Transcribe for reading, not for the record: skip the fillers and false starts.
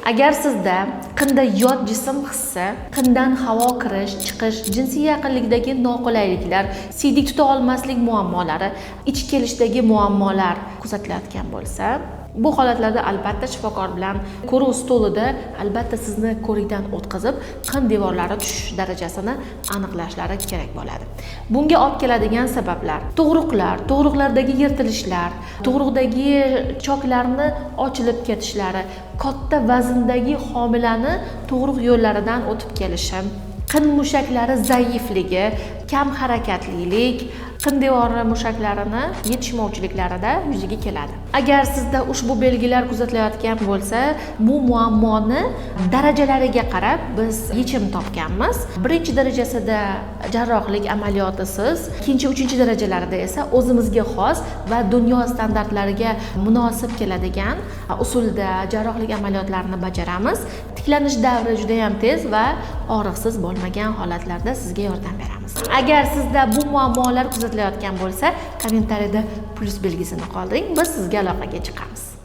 Agar sizda qinda yot jism hissi, qindan havo kirish, chiqish, jinsiy yaqinlikdagi noqulayliklar, siydik tuta olmaslik muammolari, ich kelishdagi muammolar kuzatilayotgan bo'lsa, bu holatlarda albatta shifokor bilan ko'ruv stolida albatta sizni ko'rikdan o'tkazib, qin devorlari tushish darajasini aniqlashlari kerak bo'ladi. Bunga olib keladigan sabablar: tug'ruqlardagi yirtilishlar, tug'ruqdagi choklarni ochilib ketishlari, katta vazndagi homilani tug'ruq yo'llaridan o'tib kelishi, qin mushaklari zaifligi, kam harakatlilik, qin devori mushaklarini yetishmovchiliklarida yuzaga keladi. Agar sizda ushbu belgilar kuzatilayotgan bo'lsa, bu muammoni darajalariga qarab biz yechim topganmiz. Birinchi darajasida jarrohlik amaliyotisiz, ikkinchi, uchinchi darajalarida esa o'zimizga xos va dunyo standartlariga munosib keladigan usulda jarrohlik amaliyotlarini bajaramiz. Tiklanish davri juda ham tez va og'riqsiz bo'lmagan holatlarda sizga yordam beramiz. Agar sizda bu muammolar kuzatilayotgan bo'lsa, kommentariyada plus belgisini qoldiring, biz sizga aloqaga chiqamiz.